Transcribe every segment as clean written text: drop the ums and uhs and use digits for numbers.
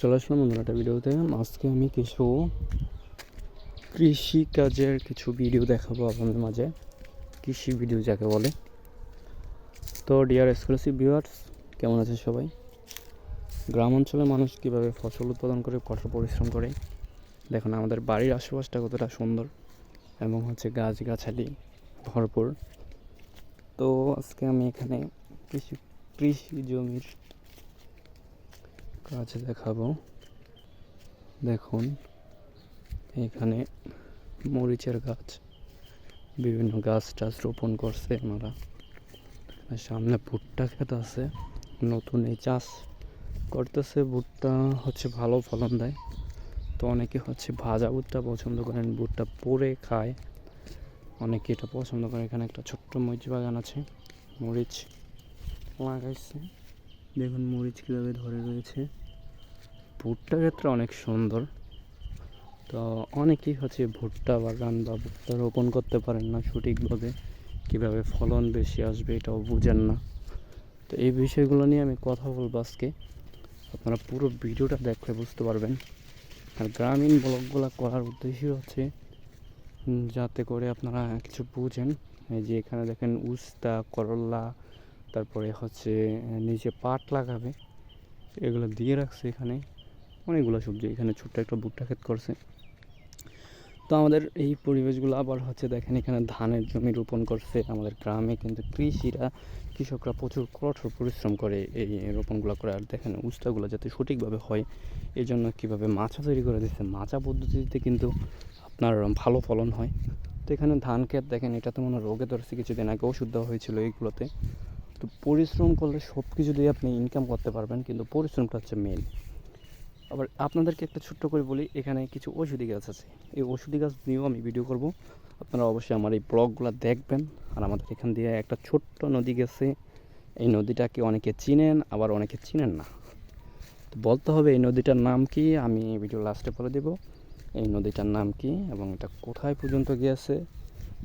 চলে আসলাম বন্ধুরা একটা ভিডিওতে। আজকে আমি কিছু কৃষিকাজের কিছু ভিডিও দেখাবো আপনাদের মাঝে। কৃষি ভিডিও যাকে বলে। তো ডিয়ার এক্সক্লুসিভ ভিউয়ার্স, কেমন আছে সবাই? গ্রাম অঞ্চলের মানুষ কীভাবে ফসল উৎপাদন করে কঠোর পরিশ্রম করে, দেখুন আমাদের বাড়ির আশেপাশটা কতটা সুন্দর এবং গাছগাছালি ভরপুর। তো আজকে আমি এখানে কৃষি জমির কাজ দেখাবো। দেখুন এখানে মরিচের গাছ, বিভিন্ন গাছ টাছ রোপণ করছে ওনারা। সামনে ভুট্টা ক্ষেত আছে, নতুন এই চাষ করতেছে। ভুট্টা হচ্ছে ভালো ফলন দেয়। তো অনেকে হচ্ছে ভাজা ভুট্টা পছন্দ করেন, ভুট্টা পোড়ে খায়, অনেকে এটা পছন্দ করে। এখানে একটা ছোট্ট মরিচ বাগান আছে, মরিচ লাগাইছে। দেখুন মরিচ কীভাবে ধরে রয়েছে। ভুট্টা ক্ষেত্রে অনেক সুন্দর। তো অনেকেই হচ্ছে ভুট্টা বাগান বা ভুট্টা রোপণ করতে পারেন না সঠিকভাবে, কীভাবে ফলন বেশি আসবে এটাও বুঝেন না। তো এই বিষয়গুলো নিয়ে আমি কথা বলবো আজকে। আপনারা পুরো ভিডিওটা দেখলে বুঝতে পারবেন। আর গ্রামীণ ব্লগগুলো করার উদ্দেশ্য হচ্ছে যাতে করে আপনারা কিছু বুঝেন। এই যে এখানে দেখেন উস্তা, করলা, তারপরে হচ্ছে নিচে পাট লাগাবে, এগুলো দিয়ে রাখছে। এখানে অনেকগুলো সবজি, এখানে ছোট্ট একটা ভুট্টা ক্ষেত করছে। তো আমাদের এই পরিবেশগুলো আবার হচ্ছে দেখেন এখানে ধানের জমি রোপণ করছে। আমাদের গ্রামে কিন্তু কৃষকরা প্রচুর কঠোর পরিশ্রম করে এই রোপণগুলো করে। আর দেখেন উস্তাগুলো যাতে সঠিকভাবে হয় এই জন্য কীভাবে মাচা তৈরি করে দিচ্ছে। মাচা পদ্ধতিতে কিন্তু আপনার ভালো ফলন হয়। তো এখানে ধান ক্ষেত দেখেন, এটাতে মনে রোগে ধরছে, কিছুদিন আগে ওষুধ দেওয়া হয়েছিল এইগুলোতে। তো পরিশ্রম করলে সব কিছু দিয়ে আপনি ইনকাম করতে পারবেন, কিন্তু পরিশ্রমটা হচ্ছে মেন। আবার আপনাদেরকে একটা ছোট্ট করে বলি, এখানে কিছু ওষুধি গাছ আছে। এই ওষুধি গাছ নিয়েও আমি ভিডিও করব। আপনারা অবশ্যই আমার এই ব্লগগুলো দেখবেন। আর আমাদের এখান দিয়ে একটা ছোট্ট নদী গেছে। এই নদীটাকে অনেকে চিনেন, আবার অনেকে চিনেন না। তো বলতে হবে এই নদীটার নাম কি, আমি ভিডিও লাস্টে বলে দেব এই নদীটার নাম কি এবং এটা কোথায় পর্যন্ত গিয়েছে।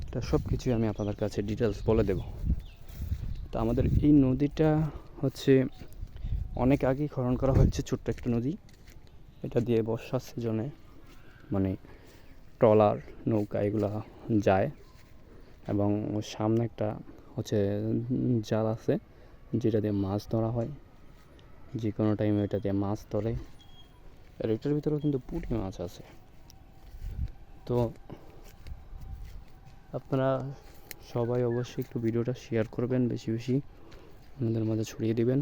এটা সব কিছুই আমি আপনাদের কাছে ডিটেলস বলে দেব। তো আমাদের এই নদীটা হচ্ছে অনেক আগেই খনন করা হয়েছে, ছোট্ট একটা নদী। এটা দিয়ে বর্ষার সিজনে মানে ট্রলার, নৌকা এগুলো যায়। এবং সামনে একটা হচ্ছে জাল আছে, যেটা দিয়ে মাছ ধরা হয়। যে কোনো টাইমে এটা দিয়ে মাছ ধরে। আর এটার ভিতরেও কিন্তু পুঁটি মাছ আছে। তো আপনারা সবাই অবশ্যই একটু ভিডিওটা শেয়ার করবেন, বেশি বেশি আমাদের মাঝে ছড়িয়ে দিবেন।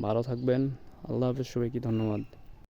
ভালো থাকবেন। আল্লাহ হাফেজ সবাইকে, ধন্যবাদ।